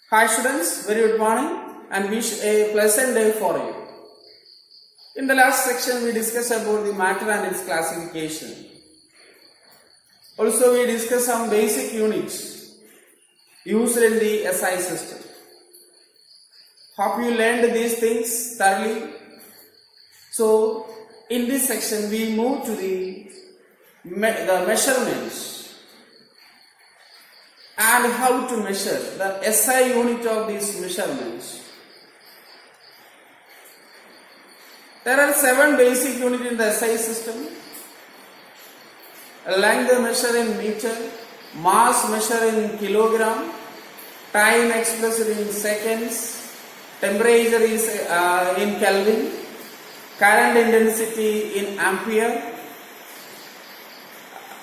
Hi students, very good morning and wish a pleasant day for you. In the last section we discussed about the matter and its classification. Also we discussed some basic units used in the SI system. Hope you learned these things thoroughly. So in this section we move to the measurements and how to measure the SI unit of these measurements. There are 7 basic units in the SI system. Length measure in meter, mass measure in kilogram, time expressed in seconds, temperature is in Kelvin, current intensity in ampere,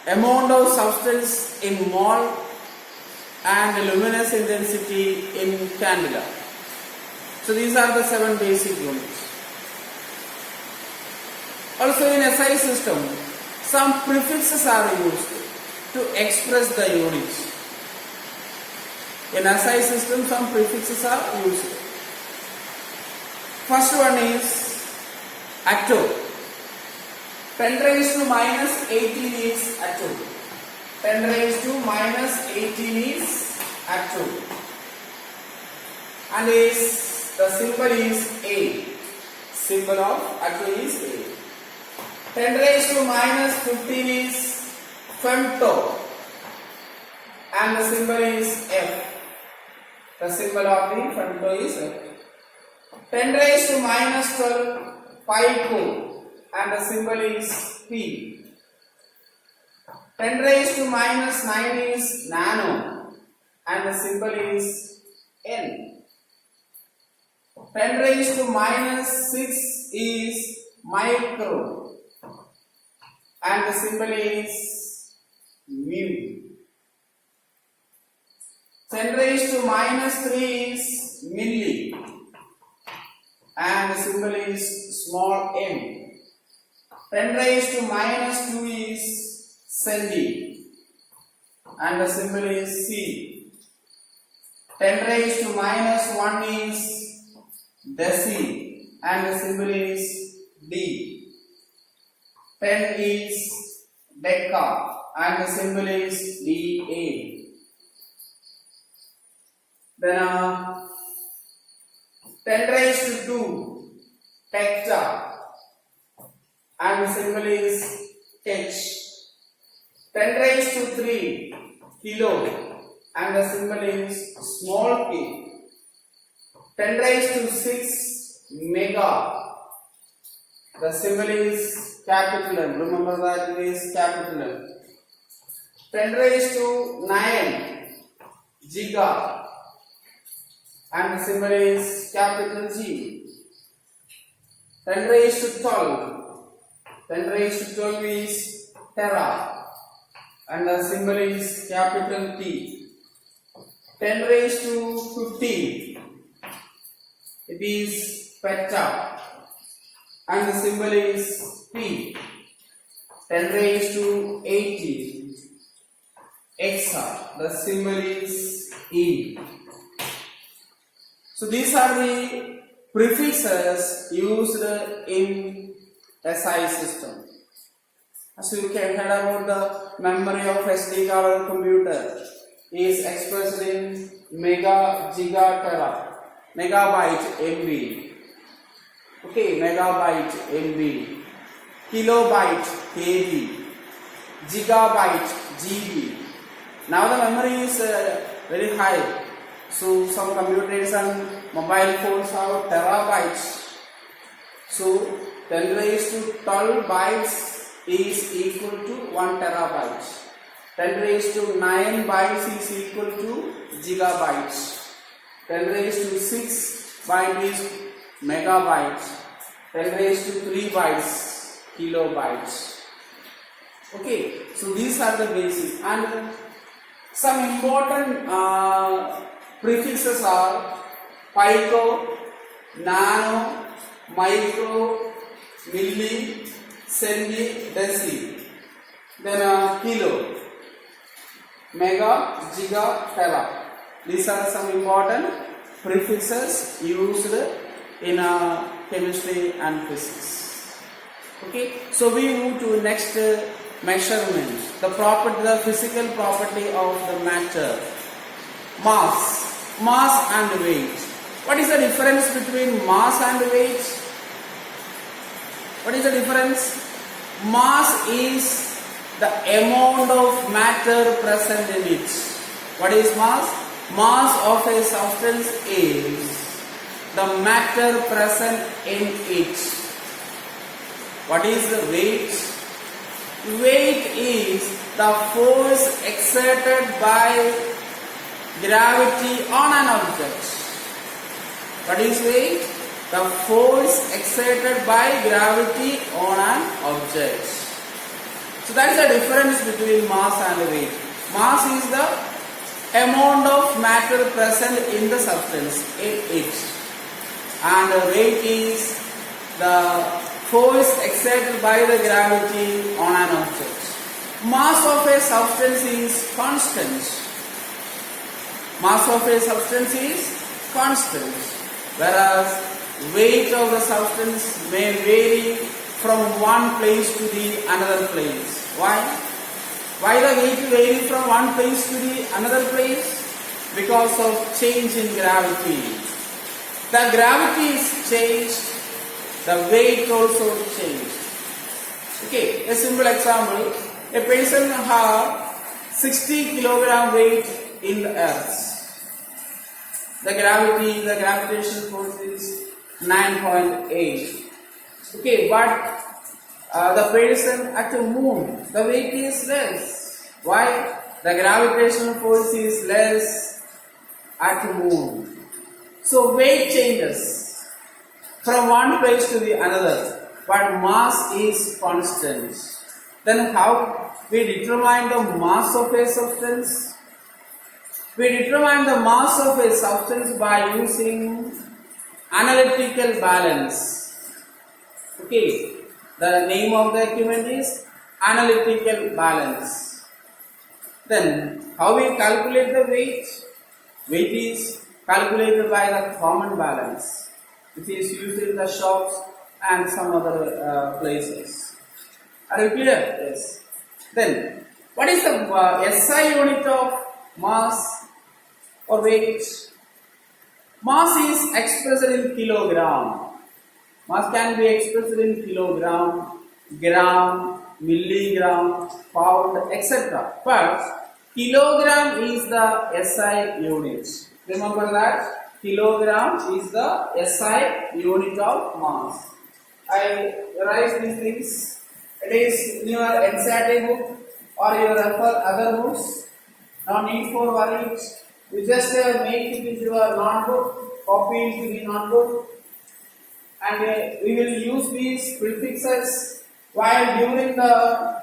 amount of substance in mole, and luminous intensity in candela. So these are the 7 basic units. Also in SI system, some prefixes are used to express the units. In SI system, some prefixes are used. First one is atto. 10 raised to minus 18 is atto. 10 raised to minus 18 is atto. And the symbol is A. Symbol of atto is A. 10 raised to minus 15 is femto. And the symbol is F. The symbol of the femto is F. 10 raised to minus 12 pico. And the symbol is P. 10 raised to minus 9 is nano and the symbol is N. 10 raised to minus 6 is micro and the symbol is mu. 10 raised to minus 3 is milli and the symbol is small m. 10 raised to minus 2 is centi and the symbol is C. 10 raised to minus 1 is deci and the symbol is D. 10 is deca and the symbol is DA. Then 10 raised to 2 hecta and the symbol is H. 10 raised to 3 kilo and the symbol is small k. 10 raised to 6 mega. The symbol is capital M. Remember that it is capital M. 10 raised to 9 giga and the symbol is capital G. 10 raised to 12. 10 raised to 12 is tera. And the symbol is capital T. 10 raised to 15, it is peta and the symbol is P. 10 raised to 80, exa, the symbol is E. So these are the prefixes used in SI system. As you can hear about the memory of SD card computer is expressed in mega, giga, tera, megabyte, MB. Okay, megabyte, MB, kilobyte, KB, gigabyte, GB. Now the memory is very high. So some computers and mobile phones have terabytes. So 10 raised to 12 bytes is equal to 1 terabyte. 10 raised to 9 bytes is equal to gigabytes. 10 raised to 6 bytes is megabytes. 10 raised to 3 bytes kilobytes. Okay, so these are the basics and some important prefixes are pico, nano, micro, milli, centi, deci. Then kilo, mega, giga, tera. These are some important prefixes used in chemistry and physics. Okay, so we move to next measurement. The physical property of the matter. Mass and weight. What is the difference between mass and weight? What is the difference? Mass is the amount of matter present in it. What is mass? Mass of a substance is the matter present in it. What is the weight? Weight is the force exerted by gravity on an object. What is weight? The force exerted by gravity on an object. So that is the difference between mass and weight. Mass is the amount of matter present in the substance in it, and weight is the force exerted by the gravity on an object. Mass of a substance is constant. Mass of a substance is constant, whereas weight of the substance may vary from one place to the another place. Why? Why the weight vary from one place to the another place? Because of change in gravity. The gravity is changed, the weight also changed. Okay, a simple example. A person has 60 kilogram weight in the earth. The gravitational force is 9.8. Okay, but the person at the moon, the weight is less. Why? The gravitational force is less at the moon. So weight changes from one place to the another, but mass is constant. Then how we determine the mass of a substance? We determine the mass of a substance by using analytical balance. Okay, the name of the equipment is analytical balance. Then how we calculate the weight? Weight is calculated by the common balance, which is used in the shops and some other places. Are you clear? Yes. Then what is the SI unit of mass or weight? Mass is expressed in kilogram. Mass can be expressed in kilogram, gram, milligram, pound, etc. But kilogram is the SI unit. Remember that kilogram is the SI unit of mass. I write these things. It is in your NCERT book or you refer other books. No need for worry. You just make it into your notebook, copy it into the notebook, and we will use these prefixes while during the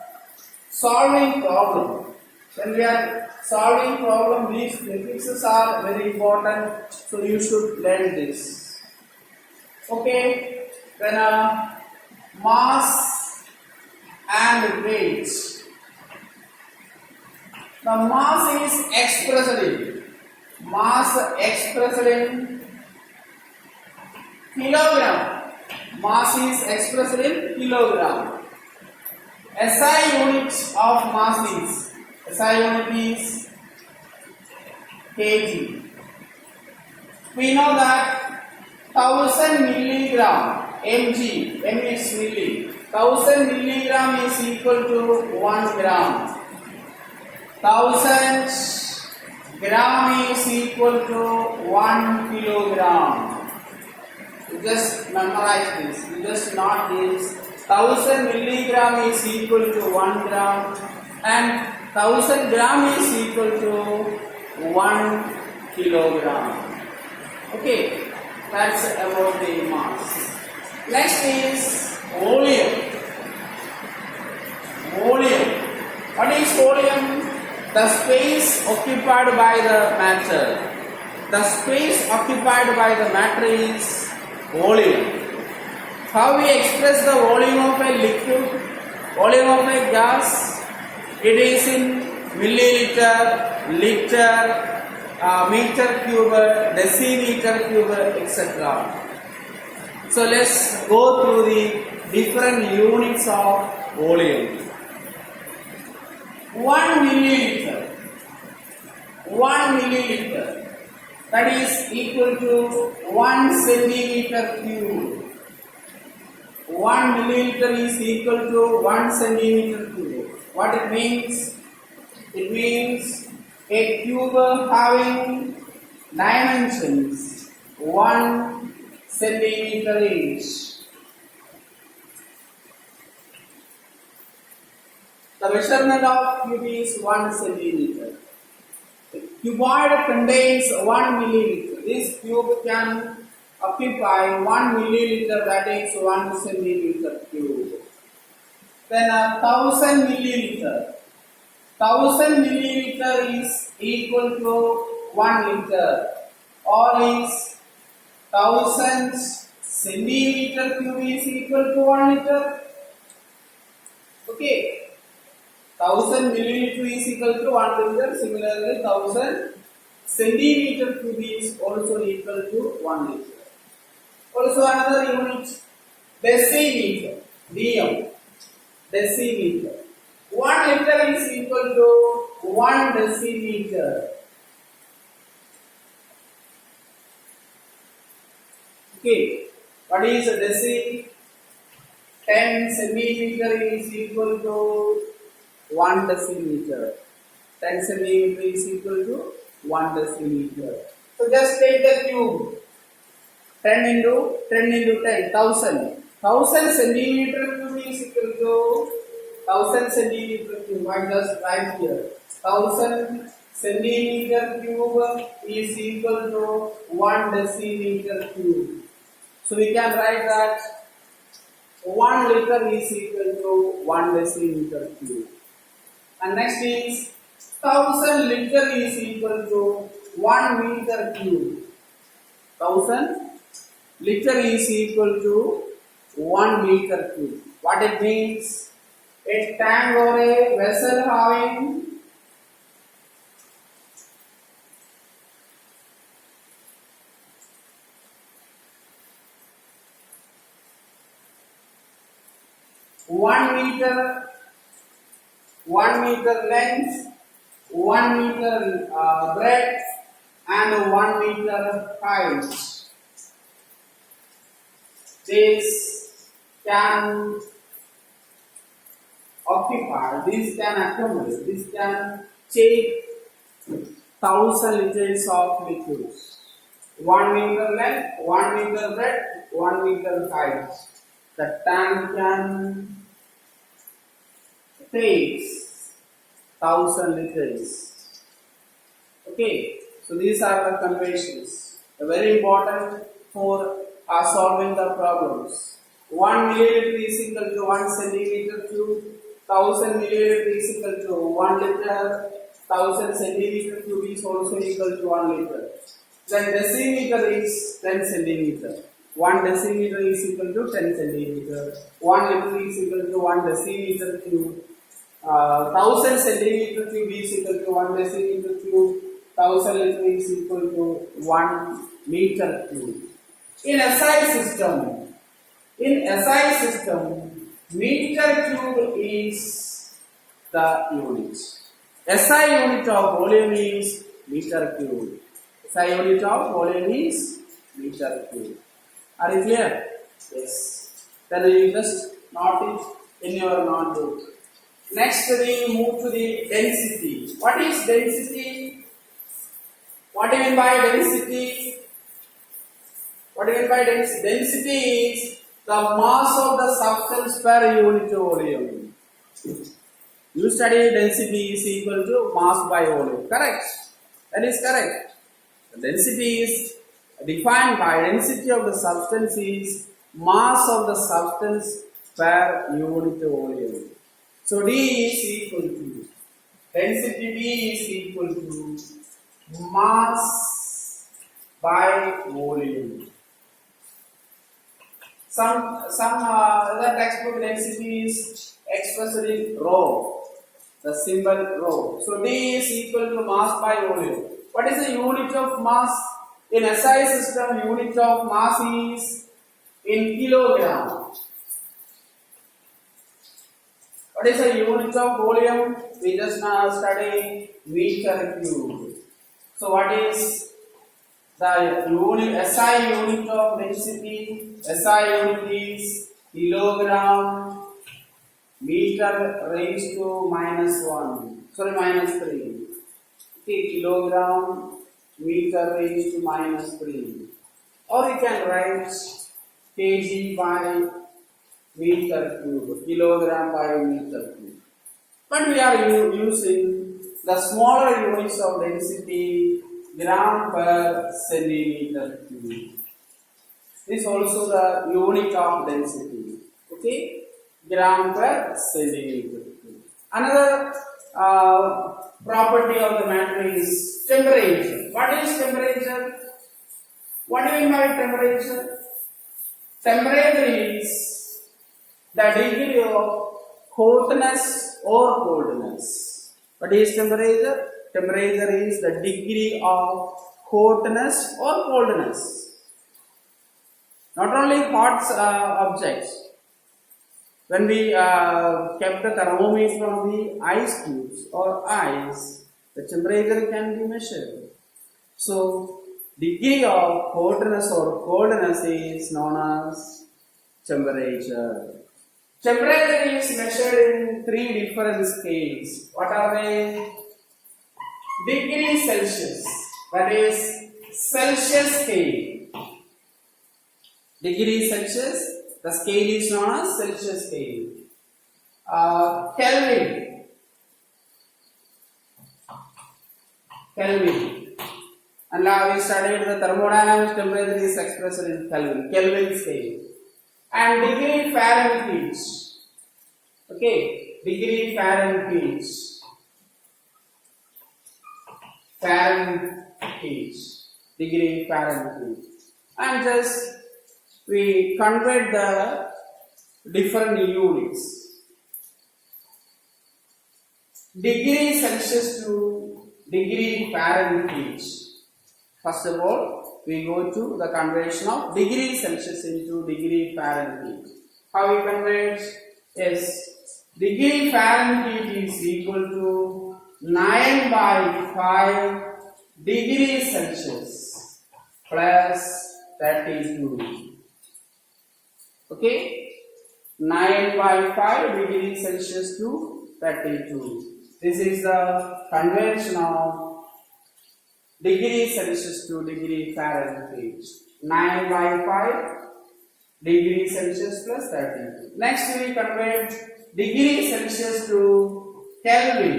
solving problem. When we are solving problem, these prefixes are very important, so you should learn this. Okay, then mass and weight. The mass is expressed in kilogram. Mass is expressed in kilogram. SI unit of mass is kg. We know that 1000 milligram mg, m is milli. 1000 milligram is equal to 1 gram. 1000 gram is equal to 1 kilogram. You just memorize this. You just not this. 1000 milligram is equal to 1 gram and 1000 gram is equal to 1 kilogram. Okay, that's about the mass. Next is volume. Volume. What is volume? The space occupied by the matter. The space occupied by the matter is volume. How we express the volume of a liquid, volume of a gas? It is in milliliter, liter, meter cube, decimeter cube, etc. So let's go through the different units of volume. 1 milliliter. 1 milliliter. That is equal to 1 centimeter cube. 1 milliliter is equal to 1 centimeter cube. What it means? It means a cube having dimensions 1 centimeter each. The measurement of cube is 1 centimeter. The cuboid contains 1 milliliter. This cube can occupy 1 milliliter, that is 1 centimeter cube. Then 1000 milliliter. 1000 milliliter is equal to 1 liter, or is 1000 centimeter cube is equal to 1 liter. Okay, 1000 milliliter is equal to 1 liter. Similarly, 1000 centimeter cube is also equal to 1 liter. Also another unit, decimeter, dm, decimeter. 1 liter is equal to 1 decimeter. Okay, what is a deci? 10 centimeter is equal to 1 decimeter. 10 centimeter is equal to 1 decimeter. So just take the cube. 10 into 10, 1000. 1000 centimeter cube is equal to 1000 centimeter cube. I just write here. 1000 centimeter cube is equal to 1 decimeter cube. So we can write that 1 liter is equal to 1 decimeter cube. And next is 1000 liter is equal to 1 meter cube. 1000 liter is equal to 1 meter cube. What it means? A tank or a vessel having one meter length, 1 meter breadth, and 1 meter height. This can occupy, this can accommodate, this can take 1000 liters of liquids. 1 meter length, 1 meter breadth, 1 meter height. The tank can take 1000 liters. Okay, so these are the conversions. Very important for solving the problems. 1 milliliter is equal to 1 centimeter cube. 1000 milliliter is equal to 1 liter. 1000 centimeter cube is also equal to 1 liter. Then decimeter is 10 centimeter. 1 decimeter is equal to 10 centimeter. 1 liter is equal to 1 decimeter cube. 1000 centimeter cube is equal to 1 decimeter cube. 1000 liter is equal to 1 meter cube. In SI system, meter cube is the unit. SI unit of volume is meter cube. SI unit of volume is meter cube. Are you clear? Yes. Then you just note it in your notebook. Next we move to the density. What is density? What do you mean by density? What do you mean by density? Density is the mass of the substance per unit volume. You study density is equal to mass by volume. Correct? That is correct. The density is defined by density of the substance is mass of the substance per unit volume. So D is equal to density D is equal to mass by volume. Some other textbook density is expressed in rho, the symbol rho. So D is equal to mass by volume. What is the unit of mass? In SI system, unit of mass is in kilogram. What is the unit of volume? We just now study meter cube. So what is the unit, SI unit of density? SI unit is kilogram meter raised to -3. Okay, kilogram meter raised to -3. Or you can write kg by meter cube, kilogram by meter cube. But we are using the smaller units of density, gram per centimeter cube. This is also the unit of density. Okay, gram per centimeter cube. Another property of the matter is temperature. What is temperature? What do you mean by temperature? Temperature is the degree of hotness or coldness. What is temperature? Temperature is the degree of hotness or coldness. Not only hot objects. When we kept the thermometer on the ice cubes or ice, the temperature can be measured. So, degree of hotness or coldness is known as temperature. Temperature is measured in 3 different scales. What are they? Degree Celsius, that is Celsius scale. Degree Celsius, the scale is known as Celsius scale. Kelvin. And now we studied the thermodynamics. Temperature is expressed in Kelvin. Kelvin scale. And degree Fahrenheit. Okay, degree Fahrenheit. Degree Fahrenheit. And just we convert the different units. Degree Celsius to degree Fahrenheit. First of all, we go to the conversion of degree Celsius into degree Fahrenheit. How we convert? Yes, degree Fahrenheit is equal to 9 by 5 degrees Celsius plus 32. Okay, 9 by 5 degrees Celsius to 32. This is the conversion of degree Celsius to degree Fahrenheit. 9 by 5 degrees Celsius plus 32. Next we convert degree Celsius to Kelvin.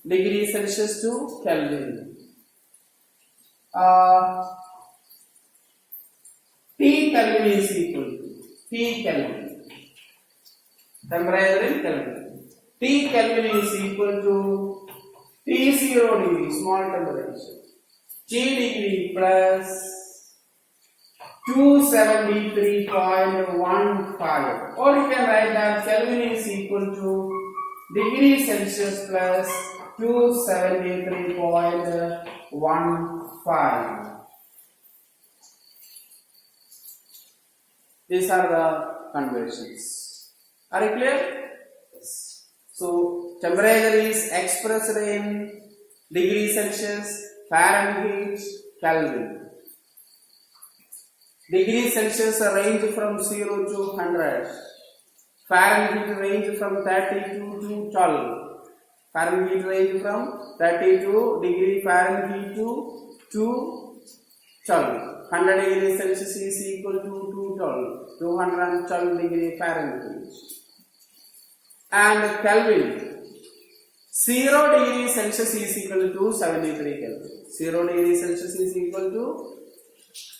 Degree Celsius to Kelvin. T Kelvin is equal to T Kelvin. Temperature in Kelvin. T Kelvin is equal to T0 degree, small temperature. T degree plus 273.15. Or you can write that Kelvin is equal to degree Celsius plus 273.15. These are the conversions. Are you clear? Yes. So, temperature is expressed in degree Celsius, Fahrenheit, Kelvin. Degree Celsius range from 0 to 100. Fahrenheit range from 32 to 12. Fahrenheit range from 32 degree Fahrenheit to 12. 100 degrees Celsius is equal to 212. 212 degree Fahrenheit. And Kelvin. 0 degree Celsius is equal to 73 Kelvin. 0 degree Celsius is equal to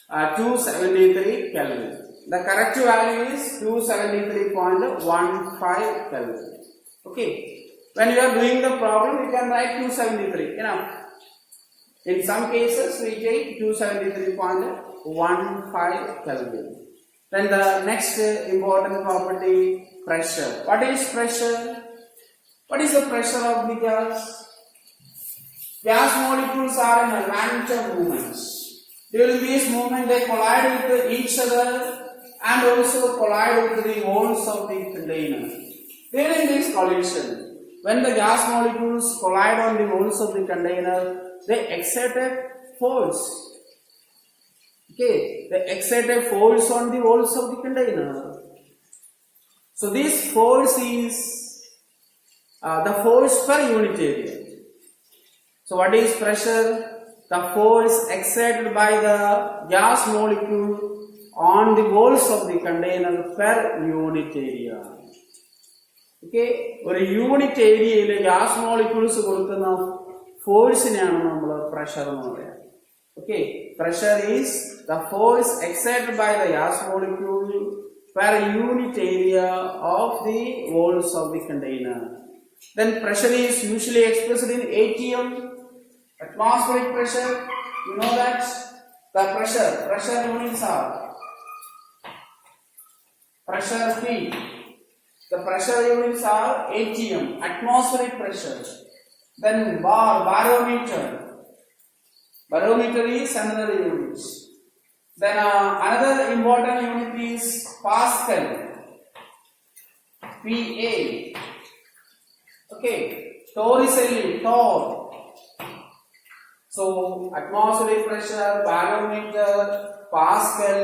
273 Kelvin. The correct value is 273.15 Kelvin. Okay. When you are doing the problem, you can write 273. Enough. In some cases, we take 273.15 Kelvin. Then the next important property, pressure. What is pressure? What is the pressure of the gas? gas molecules are in a random movements. During this movement, they collide with each other and also collide with the walls of the container. During this collision, when the gas molecules collide on the walls of the container, they exert a force. Okay, they exert a force on the walls of the container. So this force is the force per unit area. So what is pressure? The force exerted by the gas molecule on the walls of the container per unit area. Okay, ഒരു unit ഏരിയയിൽ gas molecules കൊടുക്കുന്ന ഫോഴ്സിനെയാണ് നമ്മൾ pressure എന്ന് പറയുന്നത്. Okay, pressure is the force exerted by the gas molecule per unit area of the walls of the container. Then pressure is usually expressed in ATM, atmospheric pressure. You know that the pressure units are pressure P. The pressure units are ATM, atmospheric pressure. Then barometer. Barometer is another unit. Then another important unit is Pascal, PA. Okay, Torricelli, Torr. So atmospheric pressure, barometer, Pascal,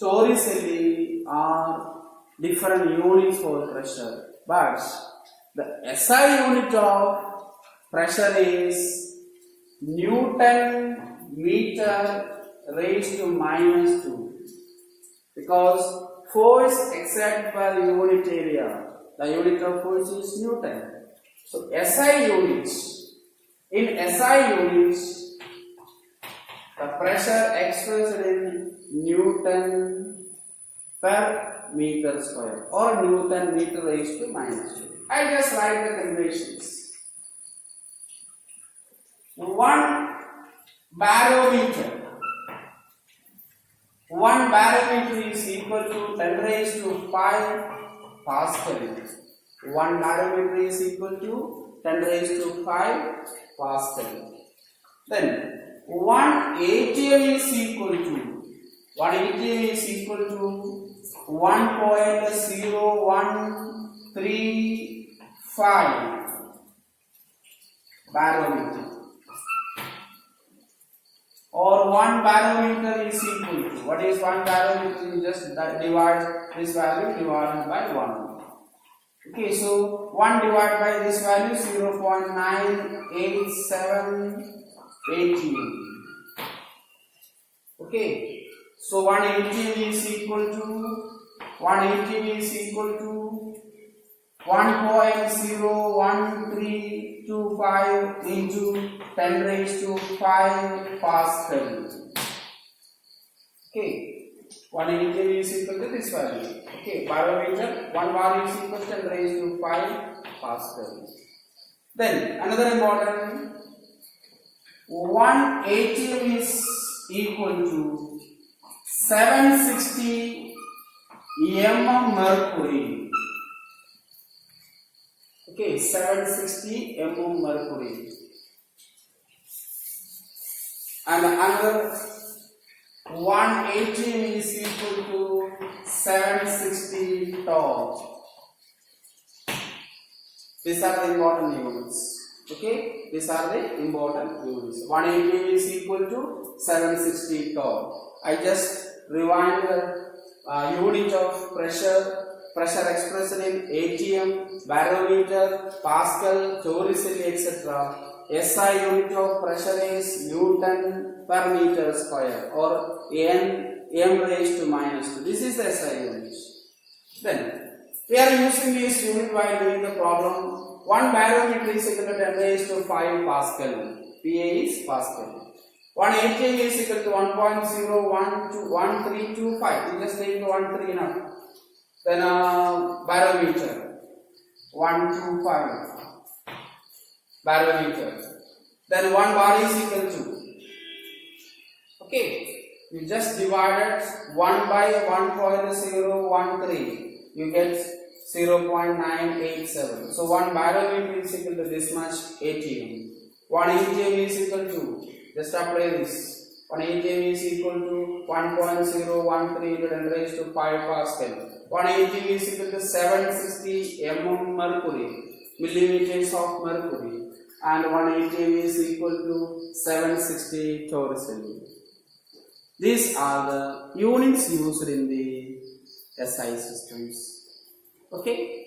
Torricelli are different units for pressure. But the SI unit of pressure is Newton meter raised to -2, because force exerted per unit area, the unit of force is Newton. So SI units, in SI units, the pressure expressed in Newton per meter square or Newton meter raised to -2. I just write the conditions. One barometer is equal to 10 raised to 5 Pascal. One barometer is equal to 10 raised to 5 Pascal. Then 1 ATM is equal to 1.0135 barometer. Or 1 barometer is equal to, what is 1 barometer? You just divide this value divided by 1. Okay, so 1 divided by this value 0.987 ATM. Okay, so 1 ATM is equal to 1.01325 into 10 raised to 5 Pascal. Okay, 1 ATM is equal to this value. Okay, barometer 1 bar is equal to 10 raised to 5 Pascal. Then another important, 1 ATM is equal to 760 mm mercury. Okay, 760 mm mercury. And another 1 ATM is equal to 760 torch. These are the important units. Okay, these are the important units. 1 ATM is equal to 760 torch. I just rewind the unit of pressure expressed in ATM, barometer, Pascal, Torricelli, etc. SI unit of pressure is Newton per meter square or m raised to -2. This is the SI unit. Then we are using this unit while doing the problem. 1 barometer is equal to 10 raised to 5 Pascal. PA is Pascal. 1 ATM is equal to 1.01325. You just take 13 now. Then barometer 125 barometer. Then 1 bar is equal to, okay, you just divided 1 by 1.013, you get 0.987. So 1 barometer is equal to this much ATM. 1 atm is equal to, just apply this, 1 atm is equal to 1.013 into 10 raised to 5 Pascal. 1 atm is equal to 760 mm mercury, millimeters of mercury, and 1 atm is equal to 760 torsion. These are the units used in the SI systems. Okay.